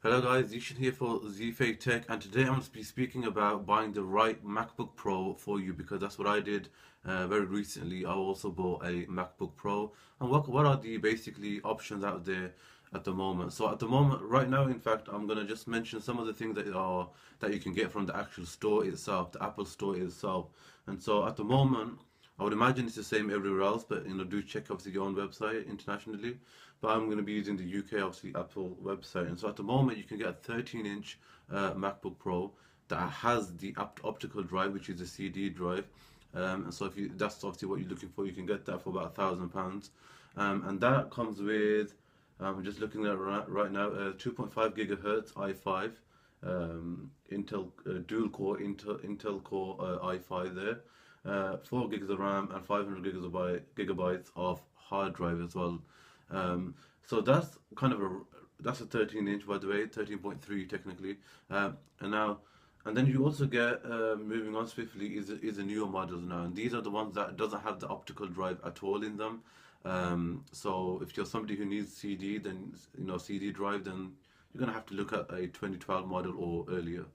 Hello guys, Yishin here for ZFake Tech, and today I'm going to be speaking about buying the right MacBook Pro for you because that's what I did very recently. I also bought a MacBook Pro, and what are the basically options out there at the moment? So at the moment, right now, in fact, I'm going to just mention some of the things that you can get from the actual store itself, the Apple Store itself. And so at the moment, I would imagine it's the same everywhere else, but do check obviously your own website internationally. But I'm going to be using the UK obviously Apple website, and so at the moment you can get a 13-inch MacBook Pro that has the optical drive, which is a CD drive. And so if you that's obviously what you're looking for, you can get that for about £1,000, and that comes with I'm just looking at right now 2.5 gigahertz i5 Intel dual core Intel Core i5 there, 4 gigs of RAM and 500 gigabytes of hard drive as well. So that's kind of that's a 13 inch, by the way, 13.3 technically. And now and then you also get moving on swiftly is the newer models now, and these are the ones that doesn't have the optical drive at all in them. So if you're somebody who needs CD, then CD drive, then you're gonna have to look at a 2012 model or earlier.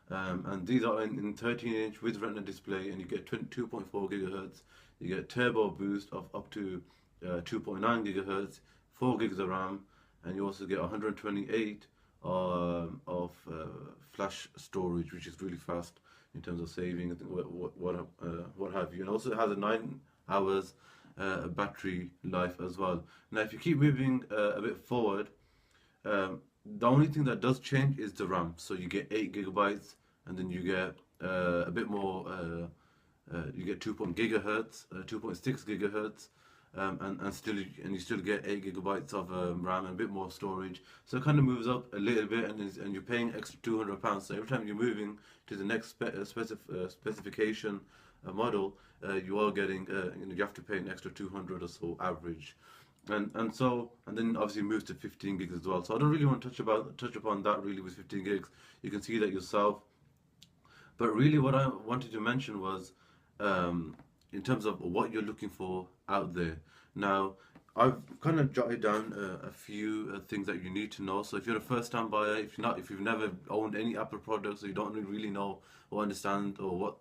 And these are in 13 inch with Retina display, and you get 2.4 gigahertz. You get turbo boost of up to 2.9 gigahertz, 4 gigs of RAM, and you also get 128 of flash storage, which is really fast in terms of saving. I think what have you. And also it has a 9 hours battery life as well. Now, if you keep moving a bit forward, the only thing that does change is the RAM. So you get 8 gigabytes, and then you get a bit more. You get 2.6 gigahertz, and you still get 8 gigabytes of RAM and a bit more storage. So it kind of moves up a little bit, and you're paying extra £200. So every time you're moving to the next specification model, you are getting you have to pay an extra 200 or so average. And then obviously moves to 15 gigs as well. So I don't really want to touch upon that really with 15 gigs. You can see that yourself. But really, what I wanted to mention was in terms of what you're looking for out there. Now, I've kind of jotted down a few things that you need to know. So if you're a first-time buyer, if you've never owned any Apple products, or you don't really know or understand, or what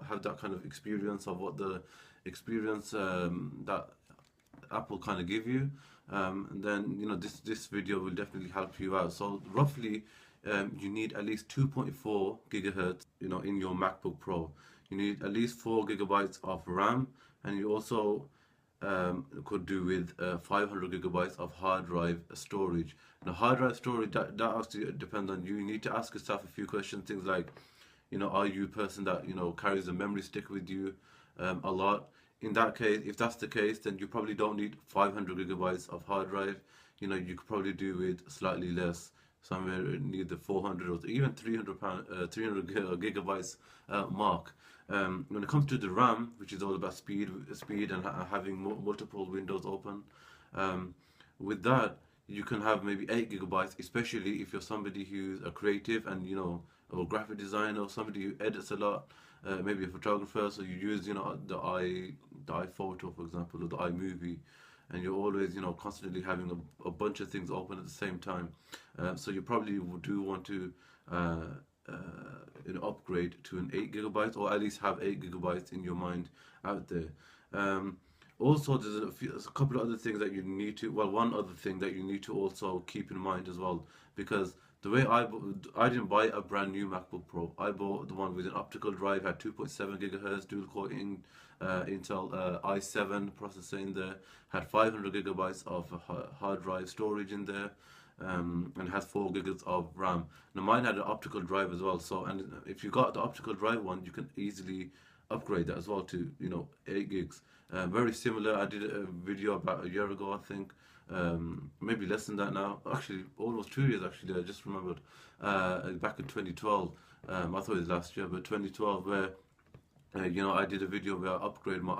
have that kind of experience of what the experience that Apple kind of give you, then this video will definitely help you out. So roughly, you need at least 2.4 gigahertz, in your MacBook Pro. You need at least 4 gigabytes of RAM, and you also could do with 500 gigabytes of hard drive storage. Now, hard drive storage, that actually depends on you. You need to ask yourself a few questions, things like, are you a person that carries a memory stick with you a lot? In that case, if that's the case, then you probably don't need 500 gigabytes of hard drive. You could probably do with slightly less, somewhere near the 400 or even 300 gigabytes mark. When it comes to the RAM, which is all about speed and having multiple windows open, with that you can have maybe 8 gigabytes, especially if you're somebody who's a creative and or graphic designer, or somebody who edits a lot, maybe a photographer, so you use the iPhoto, for example, or the iMovie, and you're always constantly having a bunch of things open at the same time. So you probably do want to upgrade to an 8 gigabytes, or at least have 8 gigabytes in your mind out there. Also, there's a couple of other things that you need to, well, one other thing that you need to also keep in mind as well, because the way I didn't buy a brand new MacBook Pro. I bought the one with an optical drive, had 2.7 gigahertz dual core Intel i7 processor in there, had 500 gigabytes of hard drive storage in there, and has 4 gigs of RAM. Now mine had an optical drive as well. So, and if you got the optical drive one, you can easily upgrade that as well to 8 gigs. Very similar. I did a video about a year ago, I think. Maybe less than that now. Actually, almost 2 years. Actually, I just remembered. Back in 2012. I thought it was last year, but 2012, where I did a video where I upgraded my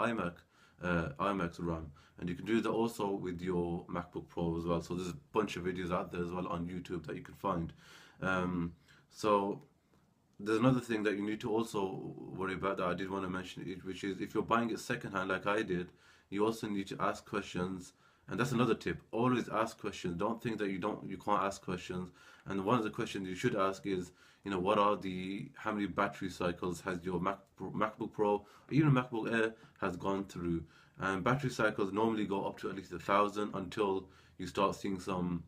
iMac's RAM, and you can do that also with your MacBook Pro as well. So there's a bunch of videos out there as well on YouTube that you can find. So there's another thing that you need to also worry about that I did want to mention, which is if you're buying it secondhand like I did, you also need to ask questions And that's another tip. Always ask questions. Don't think that you can't ask questions. And one of the questions you should ask is, what are how many battery cycles has your MacBook Pro or even MacBook Air has gone through? And battery cycles normally go up to at least 1,000 until you start seeing some,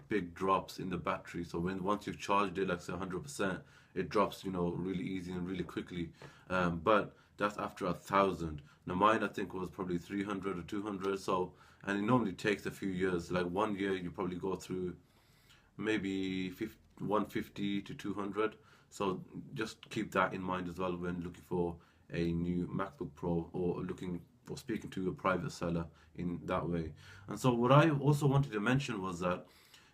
big drops in the battery. So once you've charged it, like say 100%, it drops, really easy and really quickly. But that's after 1,000. Now mine I think was probably 300 or 200. So and it normally takes a few years. Like 1 year, you probably go through maybe 150 to 200. So just keep that in mind as well when looking for a new MacBook Pro or looking or speaking to a private seller in that way. And so what I also wanted to mention was that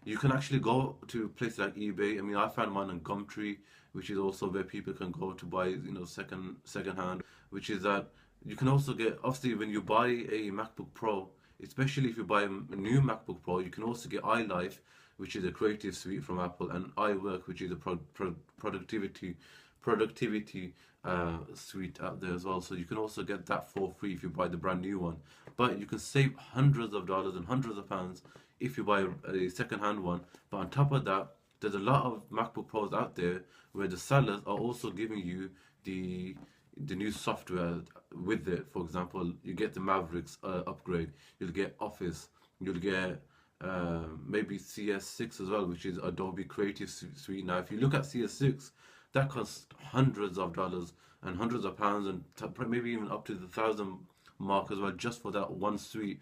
you can actually go to places like eBay. I mean, I found mine on Gumtree, which is also where people can go to buy, second hand. Which is that you can also get, obviously, when you buy a MacBook Pro, especially if you buy a new MacBook Pro, you can also get iLife, which is a creative suite from Apple, and iWork, which is a productivity suite out there as well. So you can also get that for free if you buy the brand new one. But you can save hundreds of dollars and hundreds of pounds if you buy a second-hand one. But on top of that, there's a lot of MacBook Pros out there where the sellers are also giving you the new software with it. For example, you get the Mavericks upgrade, you'll get Office, you'll get maybe CS6 as well, which is Adobe Creative Suite. Now, if you look at CS6, that costs hundreds of dollars and hundreds of pounds, and maybe even up to the 1,000 mark as well, just for that one suite.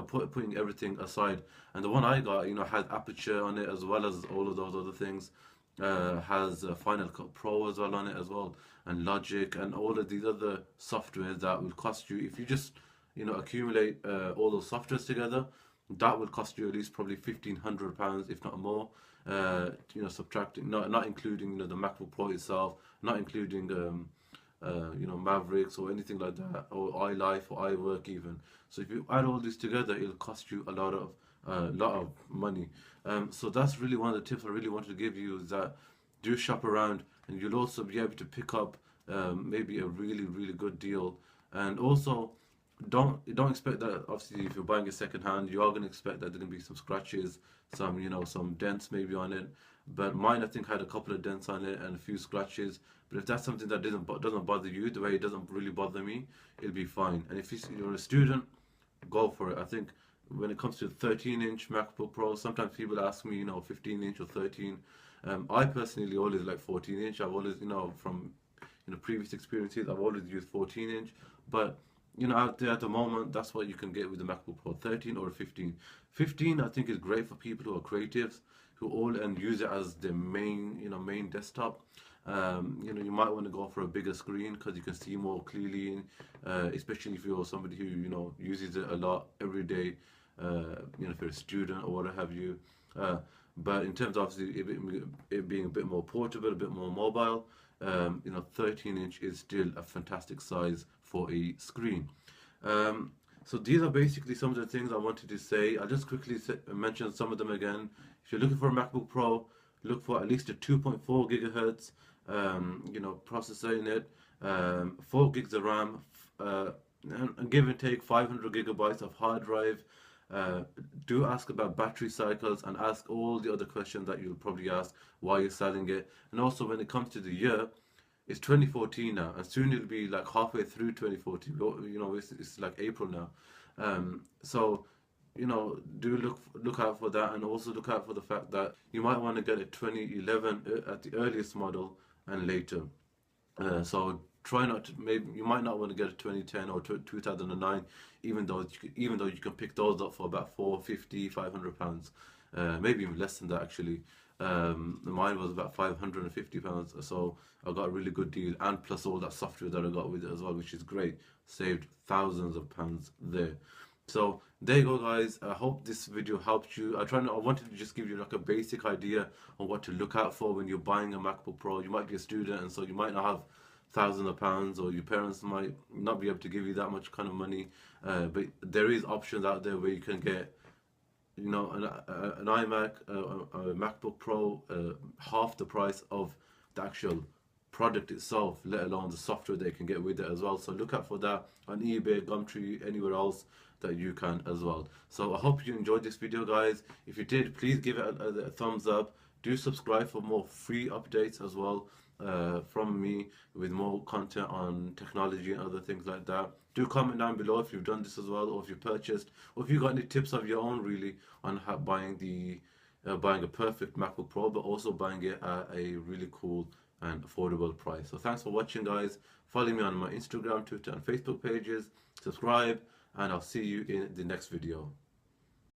Putting everything aside, and the one I got, has Aperture on it as well as all of those other things. Has Final Cut Pro as well on it as well, and Logic, and all of these other softwares that will cost you, if you just accumulate all those softwares together, that will cost you at least probably £1,500, if not more. Subtracting, not including the MacBook Pro itself, not including Mavericks or anything like that, or iLife or iWork even. So if you add all this together, it'll cost you a lot of money. So that's really one of the tips I really wanted to give you, is that do shop around, and you'll also be able to pick up maybe a really, really good deal. And also, don't expect that, obviously, if you're buying a second hand, you are going to expect that there's going to be some scratches, some dents maybe on it. But mine, I think, had a couple of dents on it and a few scratches. But if that's something that doesn't bother you the way it doesn't really bother me, it'll be fine. And if you're a student, go for it. I think when it comes to 13-inch MacBook Pro, sometimes people ask me, 15-inch or 13. I personally always like 14-inch. I've always, from previous experiences, I've always used 14-inch. But out there at the moment, that's what you can get with the MacBook Pro, 13 or 15. 15, I think, is great for people who are creatives, who all and use it as their main desktop. You might want to go for a bigger screen because you can see more clearly, especially if you're somebody who uses it a lot every day. If you're a student or what have you. But in terms of obviously it being a bit more portable, a bit more mobile, 13-inch is still a fantastic size for a screen. So these are basically some of the things I wanted to say. I'll just quickly mention some of them again. If you're looking for a MacBook Pro, look for at least a 2.4 gigahertz processor in it, 4 gigs of RAM, and give and take 500 gigabytes of hard drive. Do ask about battery cycles and ask all the other questions that you'll probably ask why you're selling it. And also, when it comes to the year, it's 2014 now, and soon it'll be like halfway through 2014. It's like April now. So do look out for that, and also look out for the fact that you might want to get a 2011 at the earliest model and later. So try not to, maybe you might not want to get a 2010 or 2009, even though you can pick those up for about 450, 500 pounds, maybe even less than that actually. Mine was about 550 pounds, so I got a really good deal, and plus all that software that I got with it as well, which is great. Saved thousands of pounds there. So there you go, guys. I hope this video helped you. I wanted to just give you like a basic idea on what to look out for when you're buying a MacBook Pro. You might be a student, and so you might not have thousands of pounds, or your parents might not be able to give you that much kind of money. But there is options out there where you can get, an iMac, a MacBook Pro, half the price of the actual product itself, let alone the software they can get with it as well. So look out for that on eBay, Gumtree, anywhere else. that you can as well. So I hope you enjoyed this video, guys. If you did, please give it a thumbs up. Do subscribe for more free updates as well from me, with more content on technology and other things like that. Do comment down below if you've done this as well, or if you purchased, or if you got any tips of your own really on how buying a perfect MacBook Pro, but also buying it at a really cool and affordable price. So thanks for watching, guys. Follow me on my Instagram, Twitter, and Facebook pages. Subscribe, and I'll see you in the next video.